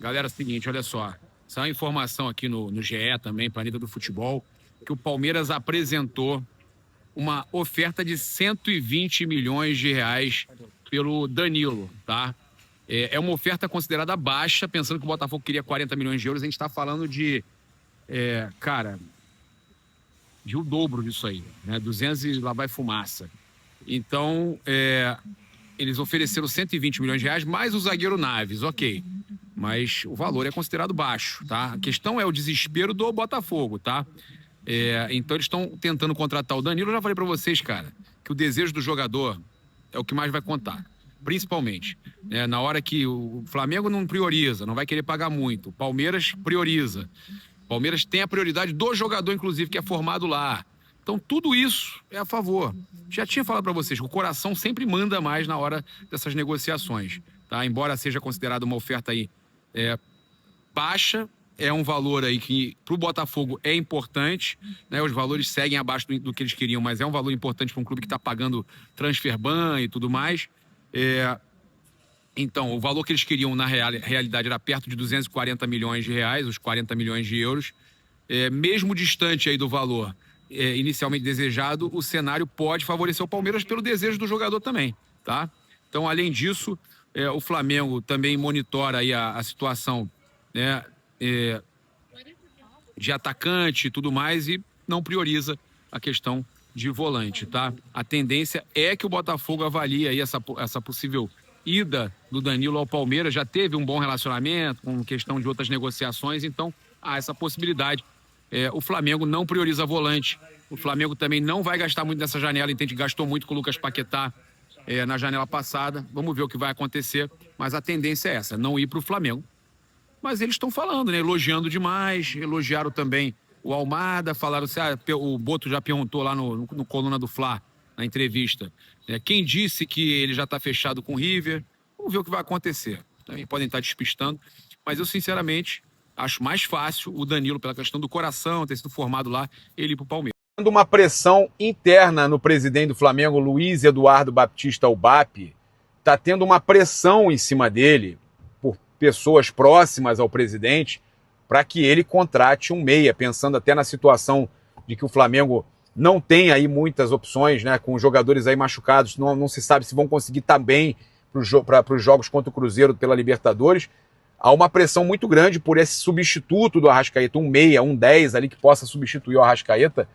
Galera, é o seguinte, olha só. Essa é uma informação aqui no GE também, Planeta do Futebol, que o Palmeiras apresentou uma oferta de 120 milhões de reais pelo Danilo, tá? É uma oferta considerada baixa, pensando que o Botafogo queria 40 milhões de euros. A gente está falando de, de o dobro disso aí, né? 200 e lá vai fumaça. Então, eles ofereceram 120 milhões de reais, mais o zagueiro Naves, ok. Mas o valor é considerado baixo, tá? A questão é o desespero do Botafogo, tá? Então eles estão tentando contratar o Danilo. Eu já falei pra vocês, cara, que o desejo do jogador é o que mais vai contar. Principalmente, né? Na hora que o Flamengo não prioriza, não vai querer pagar muito. O Palmeiras prioriza. O Palmeiras tem a prioridade do jogador, inclusive, que é formado lá. Então, tudo isso é a favor. Já tinha falado para vocês que o coração sempre manda mais na hora dessas negociações, tá? Embora seja considerada uma oferta aí baixa, é um valor aí que para o Botafogo é importante, né? Os valores seguem abaixo do que eles queriam, mas é um valor importante para um clube que está pagando transfer ban e tudo mais. Então, o valor que eles queriam na realidade era perto de 240 milhões de reais, os 40 milhões de euros. Mesmo distante aí do valor inicialmente desejado, o cenário pode favorecer o Palmeiras pelo desejo do jogador também, tá? Então, além disso, o Flamengo também monitora aí a situação, né, de atacante e tudo mais e não prioriza a questão de volante, tá? A tendência é que o Botafogo avalie aí essa possível ida do Danilo ao Palmeiras. Já teve um bom relacionamento com questão de outras negociações, então há essa possibilidade. O Flamengo não prioriza volante. O Flamengo também não vai gastar muito nessa janela, entende? Gastou muito com o Lucas Paquetá na janela passada. Vamos ver o que vai acontecer, mas a tendência é essa, não ir para o Flamengo. Mas eles estão falando, né? Elogiando demais, elogiaram também o Almada, falaram assim, o Boto já perguntou lá no Coluna do Fla, na entrevista, quem disse que ele já está fechado com o River. Vamos ver o que vai acontecer. Também podem estar despistando, mas eu, sinceramente, acho mais fácil o Danilo, pela questão do coração, ter sido formado lá, ele ir para o Palmeiras. Uma pressão interna no presidente do Flamengo, Luiz Eduardo Baptista, o BAP, está tendo uma pressão em cima dele, por pessoas próximas ao presidente, para que ele contrate um meia, pensando até na situação de que o Flamengo não tem aí muitas opções, né, com os jogadores aí machucados, não se sabe se vão conseguir estar bem para os jogos contra o Cruzeiro pela Libertadores. Há uma pressão muito grande por esse substituto do Arrascaeta, um meia, um 10 ali que possa substituir o Arrascaeta.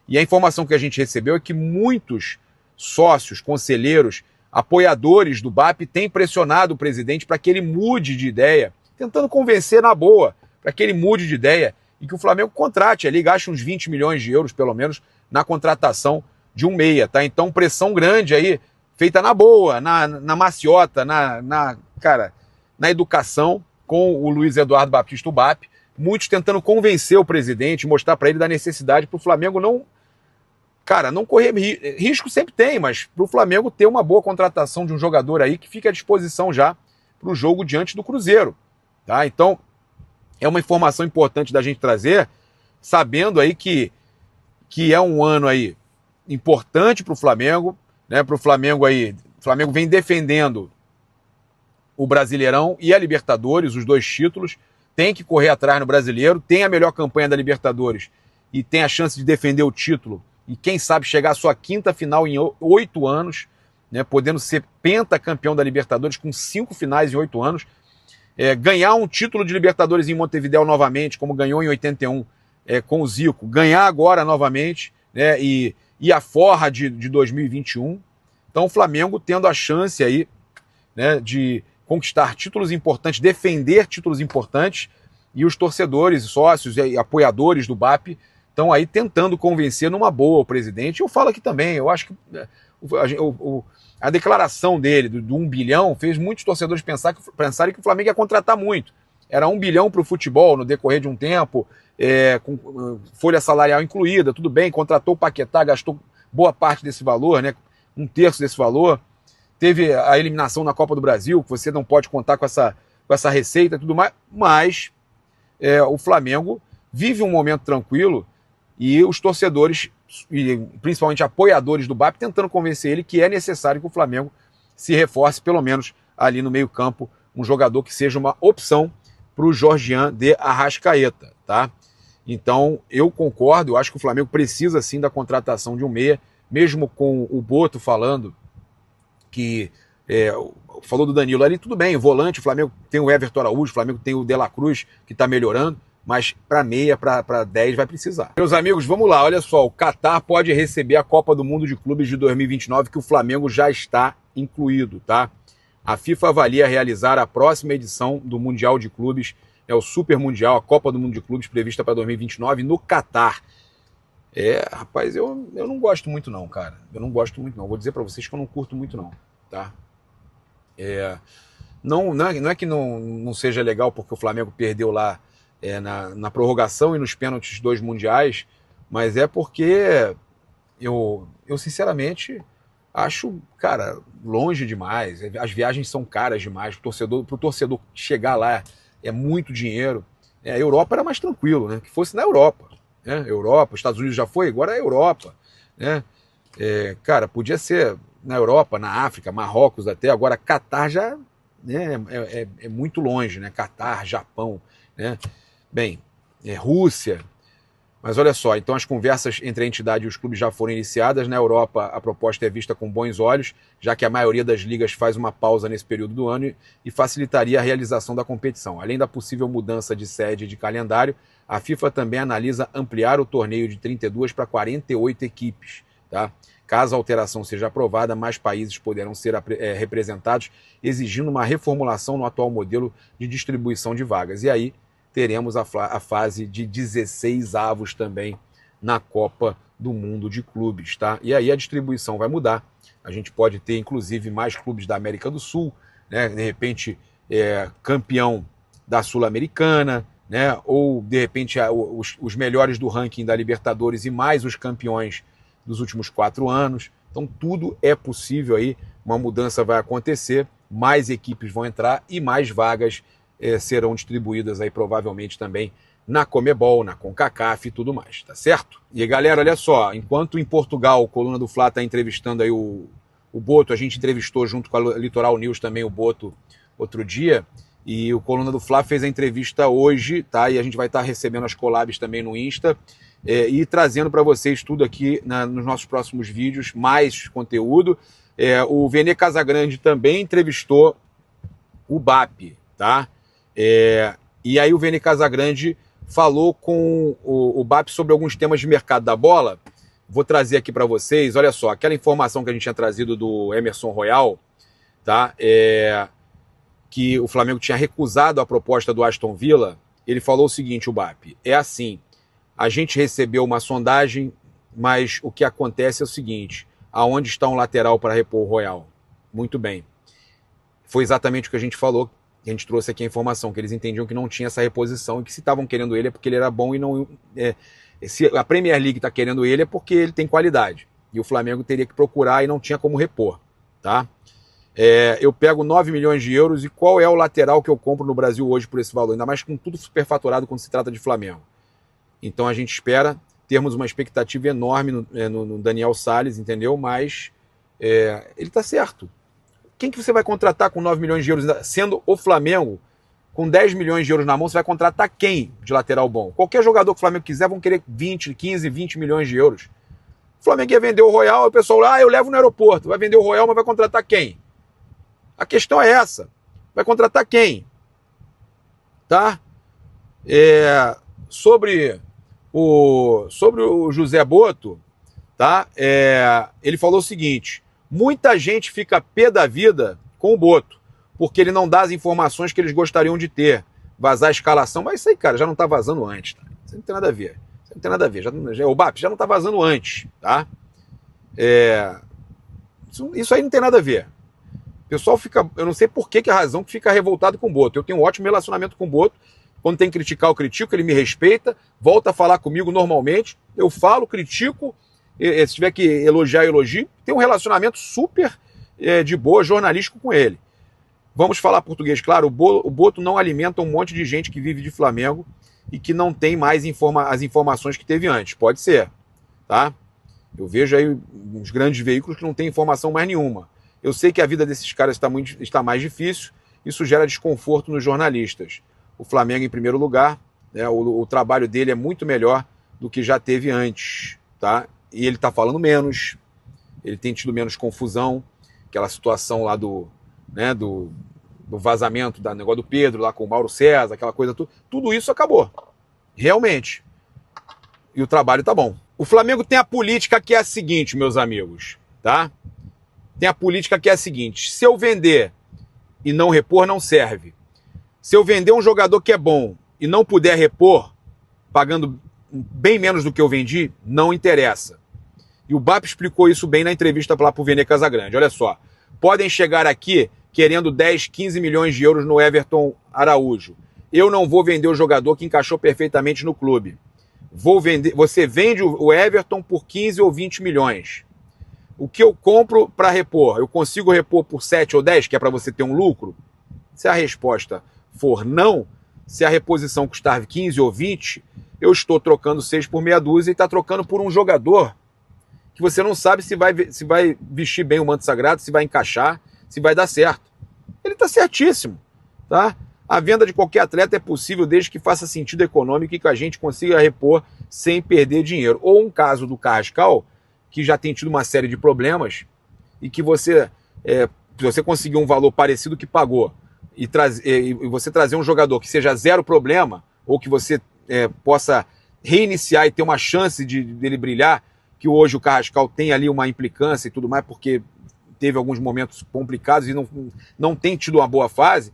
E a informação que a gente recebeu é que muitos sócios, conselheiros, apoiadores do BAP têm pressionado o presidente para que ele mude de ideia, tentando convencer na boa, para que ele mude de ideia e que o Flamengo contrate ali, gaste uns 20 milhões de euros, pelo menos, na contratação de um meia, tá? Então, pressão grande aí, feita na boa, na maciota, na educação, com o Luiz Eduardo Baptista, o BAP, muitos tentando convencer o presidente, mostrar para ele da necessidade para o Flamengo não correr risco, sempre tem, mas para o Flamengo ter uma boa contratação de um jogador aí que fica à disposição já para o jogo diante do Cruzeiro, tá? Então, é uma informação importante da gente trazer, sabendo aí que é um ano aí importante para o Flamengo, né? Para o Flamengo aí, o Flamengo vem defendendo o Brasileirão e a Libertadores, os dois títulos, tem que correr atrás no Brasileiro, tem a melhor campanha da Libertadores e tem a chance de defender o título e quem sabe chegar à sua quinta final em 8 anos, né, podendo ser pentacampeão da Libertadores com 5 finais em 8 anos, ganhar um título de Libertadores em Montevidéu novamente, como ganhou em 81 com o Zico, ganhar agora novamente, né, e a forra de 2021. Então o Flamengo tendo a chance aí, né, de conquistar títulos importantes, defender títulos importantes, e os torcedores, sócios e apoiadores do BAP estão aí tentando convencer numa boa o presidente. Eu falo aqui também, eu acho que a declaração dele do 1 bilhão fez muitos torcedores pensarem que o Flamengo ia contratar muito. Era 1 bilhão para o futebol no decorrer de um tempo, com folha salarial incluída, tudo bem, contratou o Paquetá, gastou boa parte desse valor, né, 1/3 desse valor. Teve a eliminação na Copa do Brasil, que você não pode contar com essa receita e tudo mais, mas o Flamengo vive um momento tranquilo e os torcedores, e principalmente apoiadores do BAP, tentando convencer ele que é necessário que o Flamengo se reforce, pelo menos ali no meio-campo, um jogador que seja uma opção para o Georgian de Arrascaeta, tá? Então, eu concordo, eu acho que o Flamengo precisa sim da contratação de um meia, mesmo com o Boto falando que falou do Danilo ali, tudo bem, o volante, o Flamengo tem o Everton Araújo, o Flamengo tem o De La Cruz, que está melhorando, mas para meia, para 10 vai precisar. Meus amigos, vamos lá, olha só, o Catar pode receber a Copa do Mundo de Clubes de 2029, que o Flamengo já está incluído, tá? A FIFA avalia realizar a próxima edição do Mundial de Clubes, o Super Mundial, a Copa do Mundo de Clubes, prevista para 2029, no Catar. Rapaz, eu não gosto muito não, cara. Eu não gosto muito não. Vou dizer para vocês que eu não curto muito não, tá? Não é que não seja legal porque o Flamengo perdeu lá na prorrogação e nos pênaltis 2 mundiais, mas é porque eu sinceramente acho, cara, longe demais. As viagens são caras demais. Pro torcedor chegar lá é muito dinheiro. A Europa era mais tranquilo, né? Que fosse na Europa. Né? Europa, Estados Unidos já foi, agora é a Europa. Né? Cara, podia ser na Europa, na África, Marrocos até, agora Catar já é muito longe, né? Catar, Japão, né? Bem, Rússia. Mas olha só, então as conversas entre a entidade e os clubes já foram iniciadas. Na Europa, a proposta é vista com bons olhos, já que a maioria das ligas faz uma pausa nesse período do ano e facilitaria a realização da competição. Além da possível mudança de sede e de calendário, a FIFA também analisa ampliar o torneio de 32 para 48 equipes. Tá? Caso a alteração seja aprovada, mais países poderão ser representados, exigindo uma reformulação no atual modelo de distribuição de vagas. E aí teremos a fase de 16 avos também na Copa do Mundo de Clubes, tá? E aí a distribuição vai mudar. A gente pode ter, inclusive, mais clubes da América do Sul, né? De repente, campeão da Sul-Americana, né? Ou, de repente, os melhores do ranking da Libertadores e mais os campeões dos últimos 4 anos. Então, tudo é possível aí. Uma mudança vai acontecer, mais equipes vão entrar e mais vagas serão distribuídas aí provavelmente também na Comebol, na CONCACAF e tudo mais, tá certo? E galera, olha só, enquanto em Portugal, a Coluna do Fla está entrevistando aí o Boto, a gente entrevistou junto com a Litoral News também o Boto outro dia, e o Coluna do Fla fez a entrevista hoje, tá? E a gente vai estar recebendo as collabs também no Insta e trazendo para vocês tudo aqui nos nossos próximos vídeos, mais conteúdo. O Vene Casagrande também entrevistou o BAP, tá? E aí o Vene Casagrande falou com o BAP sobre alguns temas de mercado da bola. Vou trazer aqui para vocês, olha só, aquela informação que a gente tinha trazido do Emerson Royal, tá? Que o Flamengo tinha recusado a proposta do Aston Villa. Ele falou o seguinte, o BAP, assim, a gente recebeu uma sondagem, mas o que acontece é o seguinte, aonde está um lateral para repor o Royal? Muito bem. Foi exatamente o que a gente falou. A gente trouxe aqui a informação, que eles entendiam que não tinha essa reposição e que se estavam querendo ele é porque ele era bom e não... se a Premier League está querendo ele é porque ele tem qualidade. E o Flamengo teria que procurar e não tinha como repor. Tá? Eu pego 9 milhões de euros e qual é o lateral que eu compro no Brasil hoje por esse valor? Ainda mais com tudo superfaturado quando se trata de Flamengo. Então a gente espera termos uma expectativa enorme no Daniel Salles, entendeu? Mas ele está certo. Quem que você vai contratar com 9 milhões de euros, sendo o Flamengo, com 10 milhões de euros na mão, você vai contratar quem de lateral bom? Qualquer jogador que o Flamengo quiser vão querer 15, 20 milhões de euros. O Flamengo ia vender o Royal, o pessoal lá, eu levo no aeroporto. Vai vender o Royal, mas vai contratar quem? A questão é essa. Vai contratar quem? Tá? Sobre o José Boto, tá? Ele falou o seguinte... Muita gente fica pé da vida com o Boto, porque ele não dá as informações que eles gostariam de ter. Vazar a escalação, mas isso aí, cara, já não tá vazando antes. Tá? Isso não tem nada a ver. Isso não tem nada a ver. O BAP já não tá vazando antes, tá? Isso aí não tem nada a ver. O pessoal fica... Eu não sei por que a razão que fica revoltado com o Boto. Eu tenho um ótimo relacionamento com o Boto. Quando tem que criticar, eu critico. Ele me respeita. Volta a falar comigo normalmente. Eu falo, critico... Se tiver que elogiar, elogio, tem um relacionamento super de boa, jornalístico com ele. Vamos falar português, claro, o Boto não alimenta um monte de gente que vive de Flamengo e que não tem mais as informações que teve antes. Pode ser, tá? Eu vejo aí uns grandes veículos que não tem informação mais nenhuma. Eu sei que a vida desses caras está mais difícil, isso gera desconforto nos jornalistas. o Flamengo em primeiro lugar, né? O trabalho dele é muito melhor do que já teve antes, tá? E ele tá falando menos, ele tem tido menos confusão, aquela situação lá do vazamento do negócio do Pedro, lá com o Mauro César, aquela coisa, tudo isso acabou, realmente. E o trabalho tá bom. O Flamengo tem a política que é a seguinte, meus amigos, tá? Tem a política que é a seguinte: se eu vender e não repor, não serve. Se eu vender um jogador que é bom e não puder repor, pagando bem menos do que eu vendi, não interessa. E o BAP explicou isso bem na entrevista lá pro Vene Casagrande. Olha só, podem chegar aqui querendo 10, 15 milhões de euros no Everton Araújo. Eu não vou vender o jogador que encaixou perfeitamente no clube. Você vende o Everton por 15 ou 20 milhões. O que eu compro para repor? Eu consigo repor por 7 ou 10, que é para você ter um lucro? Se a resposta for não, se a reposição custar 15 ou 20, eu estou trocando 6 por meia dúzia e está trocando por um jogador que você não sabe se vai vestir bem o manto sagrado, se vai encaixar, se vai dar certo. Ele está certíssimo, tá? A venda de qualquer atleta é possível desde que faça sentido econômico e que a gente consiga repor sem perder dinheiro. Ou um caso do Carrascal, que já tem tido uma série de problemas e que você conseguiu um valor parecido que pagou e você trazer um jogador que seja zero problema ou que você possa reiniciar e ter uma chance dele brilhar, que hoje o Carrascal tem ali uma implicância e tudo mais porque teve alguns momentos complicados e não tem tido uma boa fase,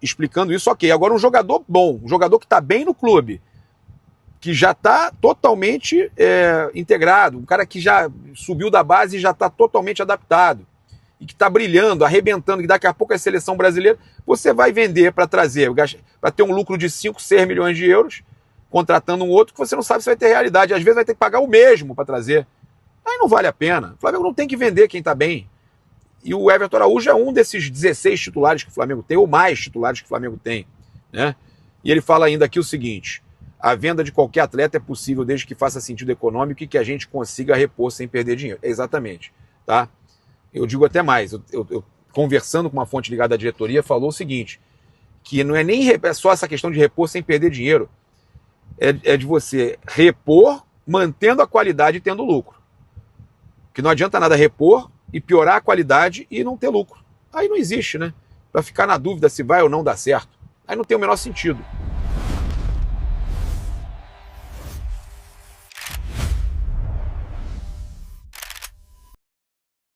explicando isso, ok. Agora um jogador bom, um jogador que está bem no clube, que já está totalmente integrado, um cara que já subiu da base e já está totalmente adaptado, e que está brilhando, arrebentando, que daqui a pouco é seleção brasileira, você vai vender para trazer, para ter um lucro de 5, 6 milhões de euros, contratando um outro que você não sabe se vai ter realidade, às vezes vai ter que pagar o mesmo para trazer. Aí não vale a pena. O Flamengo não tem que vender quem está bem. E o Everton Araújo é um desses 16 titulares que o Flamengo tem, ou mais titulares que o Flamengo tem, né? E ele fala ainda aqui o seguinte: a venda de qualquer atleta é possível desde que faça sentido econômico e que a gente consiga repor sem perder dinheiro. Exatamente, tá? Eu digo até mais, eu conversando com uma fonte ligada à diretoria, falou o seguinte, que não é nem só essa questão de repor sem perder dinheiro, é de você repor mantendo a qualidade e tendo lucro. Que não adianta nada repor e piorar a qualidade e não ter lucro. Aí não existe, né? Para ficar na dúvida se vai ou não dar certo. Aí não tem o menor sentido.